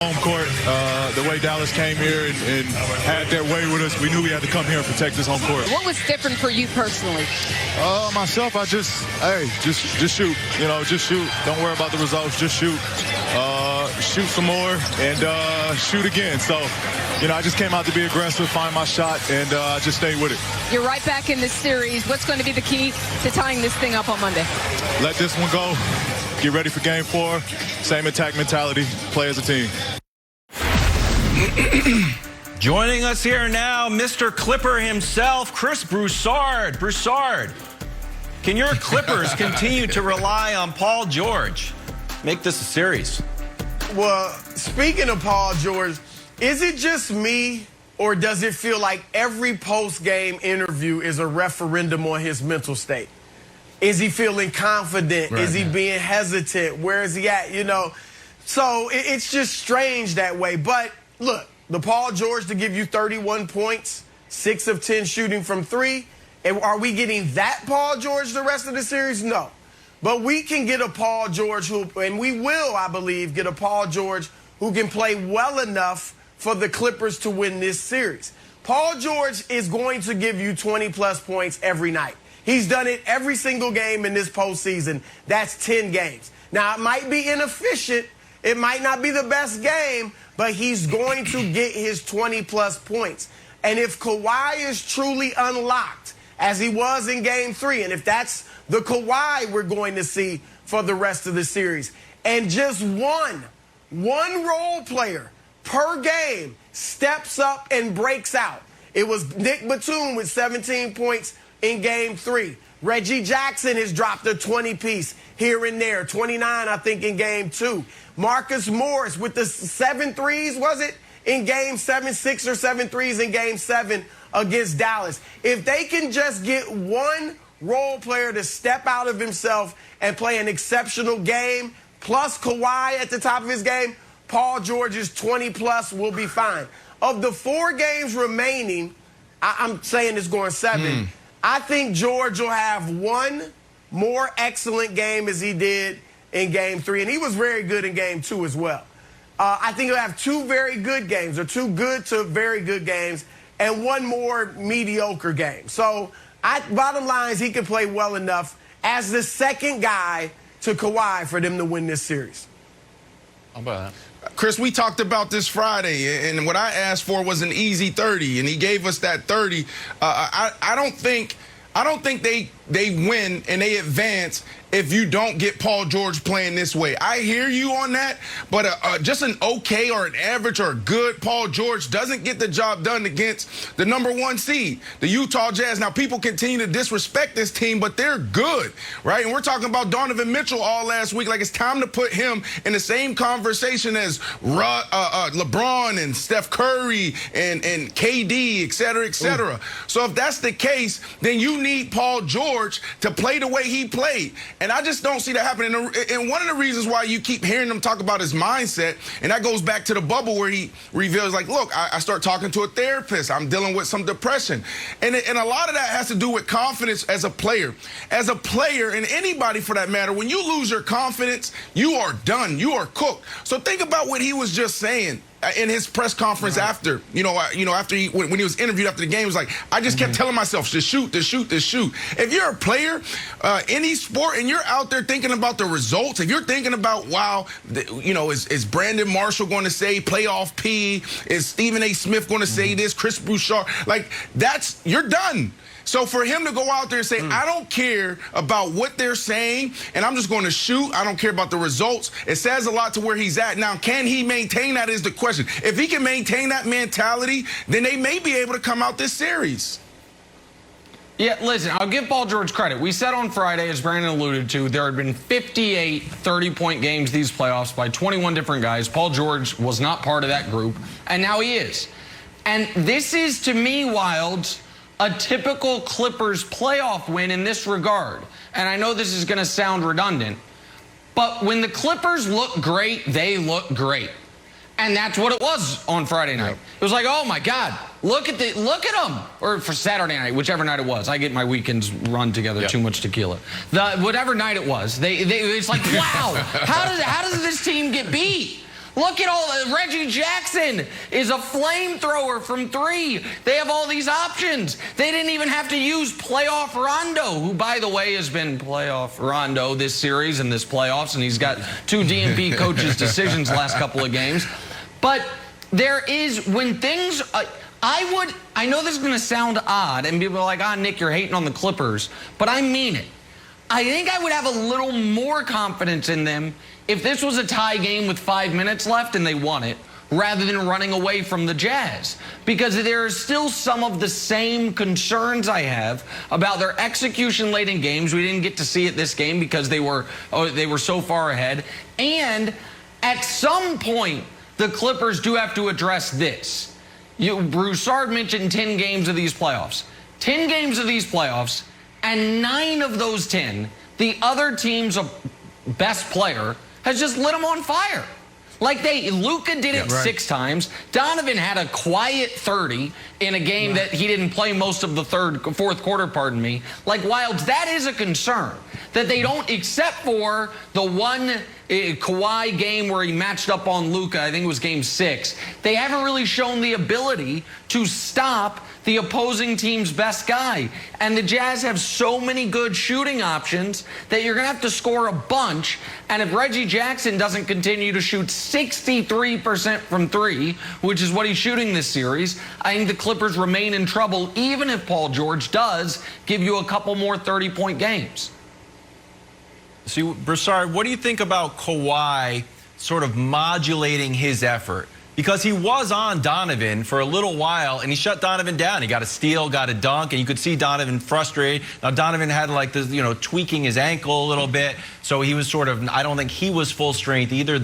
Home court, the way Dallas came here and had their way with us, we knew we had to come here and protect this home court. What was different for you personally? Myself, I just shoot. You know, just shoot. Don't worry about the results. Just shoot. Shoot some more and shoot again. So, you know, I just came out to be aggressive, find my shot, and just stay with it. You're right back in this series. What's going to be the key to tying this thing up on Monday? Let this one go. Get ready for game 4. Same attack mentality. Play as a team. Joining us here now, Mr. Clipper himself, Chris Broussard. Broussard, can your Clippers continue to rely on Paul George? Make this a series. Well, speaking of Paul George, is it just me or does it feel like every post-game interview is a referendum on his mental state? Is he feeling confident? Right. Is he being hesitant? Where is he at? You know, so it's just strange that way. But look, the Paul George to give you 31 points, 6 of 10 shooting from 3. And are we getting that Paul George the rest of the series? No. But we can get a Paul George who, and we will, I believe, get a Paul George who can play well enough for the Clippers to win this series. Paul George is going to give you 20-plus points every night. He's done it every single game in this postseason. That's 10 games. Now, it might be inefficient. It might not be the best game, but he's going to get his 20-plus points. And if Kawhi is truly unlocked, as he was in Game 3, and if that's the Kawhi we're going to see for the rest of the series, and just one role player per game steps up and breaks out. It was Nick Batum with 17 points in Game 3. Reggie Jackson has dropped a 20-piece here and there. 29, I think, in Game 2. Marcus Morris with the 7 threes, was it? In Game 7, 6 or 7 threes in Game 7 against Dallas. If they can just get one role player to step out of himself and play an exceptional game, plus Kawhi at the top of his game, Paul George's 20-plus will be fine. Of the 4 games remaining, I'm saying it's going 7. I think George will have one more excellent game as he did in Game 3. And he was very good in Game 2 as well. I think he'll have 2 very good games, or 2 good to very good games, and one more mediocre game. So, bottom line is he can play well enough as the second guy to Kawhi for them to win this series. How about that? Chris, we talked about this Friday, and what I asked for was an easy 30, and he gave us that 30. I don't think they win and they advance if you don't get Paul George playing this way. I hear you on that, but just an okay or an average or a good Paul George doesn't get the job done against the #1 seed, the Utah Jazz. Now, people continue to disrespect this team, but they're good, right? And we're talking about Donovan Mitchell all last week. Like, it's time to put him in the same conversation as LeBron and Steph Curry and KD, et cetera, et cetera. So if that's the case, then you need Paul George to play the way he played. And I just don't see that happening. And one of the reasons why you keep hearing him talk about his mindset, and that goes back to the bubble where he reveals, like, look, I start talking to a therapist. I'm dealing with some depression. And a lot of that has to do with confidence as a player. As a player, and anybody for that matter, when you lose your confidence, you are done. You are cooked. So think about what he was just saying in his press conference after, after when he was interviewed after the game. He was like, I just kept telling myself to shoot, to shoot, to shoot. If you're a player, any sport, and you're out there thinking about the results, if you're thinking about, wow, is Brandon Marshall going to say playoff P? Is Stephen A. Smith going to say this? Chris Broussard? Like, you're done. So for him to go out there and say, I don't care about what they're saying, and I'm just going to shoot, I don't care about the results, it says a lot to where he's at. Now, can he maintain that is the question. If he can maintain that mentality, then they may be able to come out this series. Yeah, listen, I'll give Paul George credit. We said on Friday, as Brandon alluded to, there had been 58 30-point games these playoffs by 21 different guys. Paul George was not part of that group, and now he is. And this is, to me, Wild, a typical Clippers playoff win in this regard. And I know this is going to sound redundant, but when the Clippers look great, they look great. And that's what it was on Friday night. It was like, oh my God, look at them. Or for Saturday night, whichever night it was. I get my weekends run together, too much tequila. Whatever night it was, it's like, wow, how does this team get beat? Look at all Reggie Jackson is a flamethrower from 3. They have all these options. They didn't even have to use playoff Rondo, who, by the way, has been playoff Rondo this series and this playoffs, and he's got 2 DNP coaches' decisions the last couple of games. But there is, when things, I know this is going to sound odd, and people are like, Nick, you're hating on the Clippers, but I mean it. I think I would have a little more confidence in them if this was a tie game with 5 minutes left and they won it, rather than running away from the Jazz. Because there are still some of the same concerns I have about their execution late in games. We didn't get to see it this game because they were so far ahead. And at some point, the Clippers do have to address this. Broussard mentioned 10 games of these playoffs. 10 games of these playoffs, and 9 of those 10, the other team's best player has just lit them on fire. Like Luka did it 6 times. Donovan had a quiet 30 in a game that he didn't play most of the fourth quarter, pardon me. Like, Wilds, that is a concern. That they don't, except for the one Kawhi game where he matched up on Luka, I think it was game 6, they haven't really shown the ability to stop the opposing team's best guy. And the Jazz have so many good shooting options that you're going to have to score a bunch. And if Reggie Jackson doesn't continue to shoot 63% from 3, which is what he's shooting this series, I think the Clippers remain in trouble, even if Paul George does give you a couple more 30-point games. See, Broussard, what do you think about Kawhi sort of modulating his effort? Because he was on Donovan for a little while, and he shut Donovan down. He got a steal, got a dunk, and you could see Donovan frustrated. Now, Donovan had like this, tweaking his ankle a little bit, so he was sort of, I don't think he was full strength either.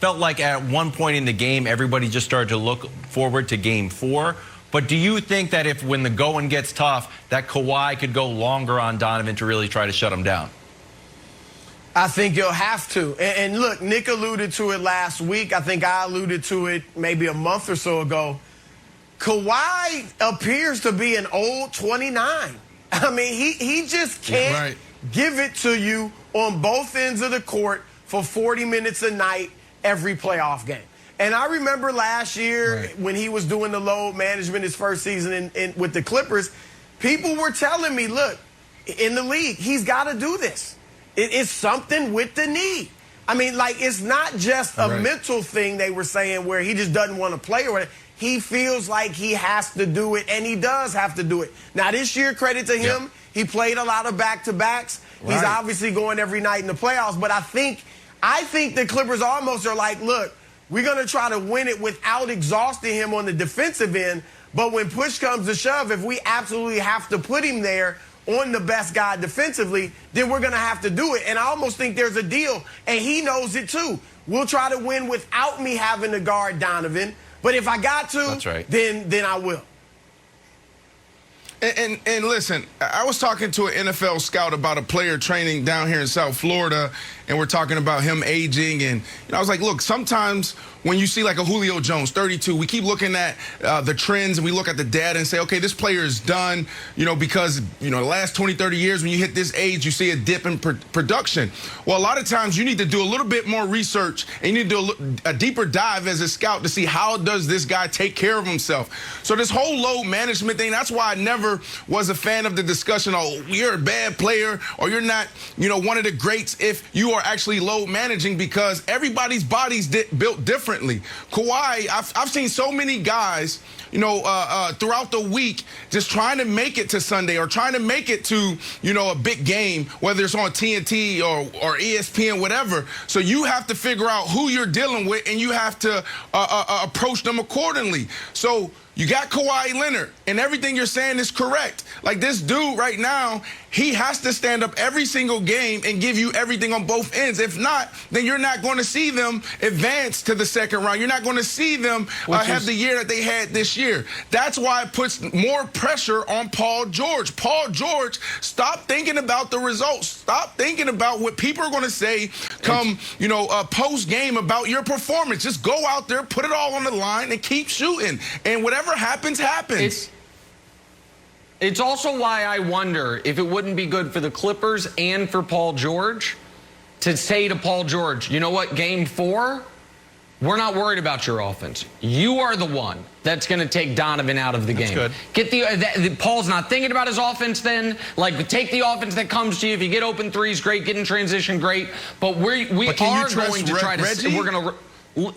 Felt like at one point in the game, everybody just started to look forward to game 4. But do you think that when the going gets tough, that Kawhi could go longer on Donovan to really try to shut him down? I think you'll have to. And look, Nick alluded to it last week. I think I alluded to it maybe a month or so ago. Kawhi appears to be an old 29. I mean, he just can't give it to you on both ends of the court for 40 minutes a night every playoff game. And I remember last year when he was doing the load management his first season with the Clippers, people were telling me, look, in the league, he's got to do this. It's something with the knee. I mean, like, it's not just a mental thing they were saying where he just doesn't want to play or whatever. He feels like he has to do it, and he does have to do it. Now, this year, credit to him, he played a lot of back-to-backs. He's obviously going every night in the playoffs. But I think the Clippers almost are like, look, we're going to try to win it without exhausting him on the defensive end. But when push comes to shove, if we absolutely have to put him there on the best guy defensively, then we're going to have to do it. And I almost think there's a deal, and he knows it too. We'll try to win without me having to guard Donovan, but if I got to, then I will. And listen, I was talking to an NFL scout about a player training down here in South Florida, and we're talking about him aging. And I was like, look, sometimes when you see like a Julio Jones, 32, we keep looking at the trends and we look at the data and say, okay, this player is done, because, the last 20, 30 years, when you hit this age, you see a dip in production. Well, a lot of times you need to do a little bit more research, and you need to do a deeper dive as a scout to see how does this guy take care of himself. So this whole load management thing, that's why I never was a fan of the discussion, oh, you're a bad player or you're not, one of the greats if you are actually load managing, because everybody's body's built differently. Kawhi, I've seen so many guys, throughout the week just trying to make it to Sunday or trying to make it to, a big game, whether it's on TNT or ESPN, whatever. So you have to figure out who you're dealing with, and you have to approach them accordingly. So you got Kawhi Leonard, and everything you're saying is correct. Like, this dude right now, he has to stand up every single game and give you everything on both ends. If not, then you're not going to see them advance to the second round. You're not going to see them have the year that they had this year. That's why it puts more pressure on Paul George. Paul George, stop thinking about the results. Stop thinking about what people are going to say come, post-game about your performance. Just go out there, put it all on the line, and keep shooting. And whatever happens, happens. It's also why I wonder if it wouldn't be good for the Clippers and for Paul George to say to Paul George, you know what, game 4, we're not worried about your offense. You are the one that's going to take Donovan out of the game. Good. Get Paul's not thinking about his offense then. Like, take the offense that comes to you. If you get open threes, great. Get in transition, great. But we are going to try to. Reggie? We're going to.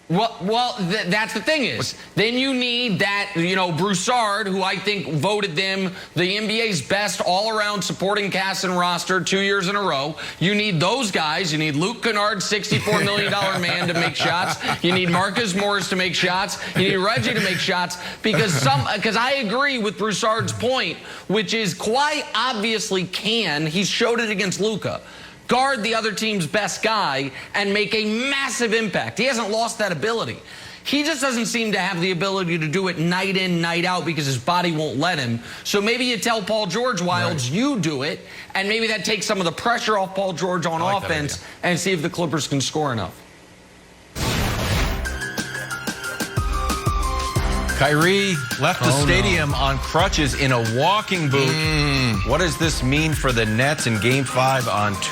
Well, that's the thing is, then you need that, Broussard, who I think voted them the NBA's best all-around supporting cast and roster 2 years in a row. You need those guys. You need Luke Kennard, $64 million man, to make shots. You need Marcus Morris to make shots. You need Reggie to make shots because I agree with Broussard's point, which is Kawhi obviously can. He showed it against Luka. Guard the other team's best guy and make a massive impact. He hasn't lost that ability. He just doesn't seem to have the ability to do it night in, night out because his body won't let him. So maybe you tell Paul George, Wilds, you do it, and maybe that takes some of the pressure off Paul George on offense and see if the Clippers can score enough. Kyrie left the stadium on crutches in a walking boot. What does this mean for the Nets in Game 5 on Tuesday?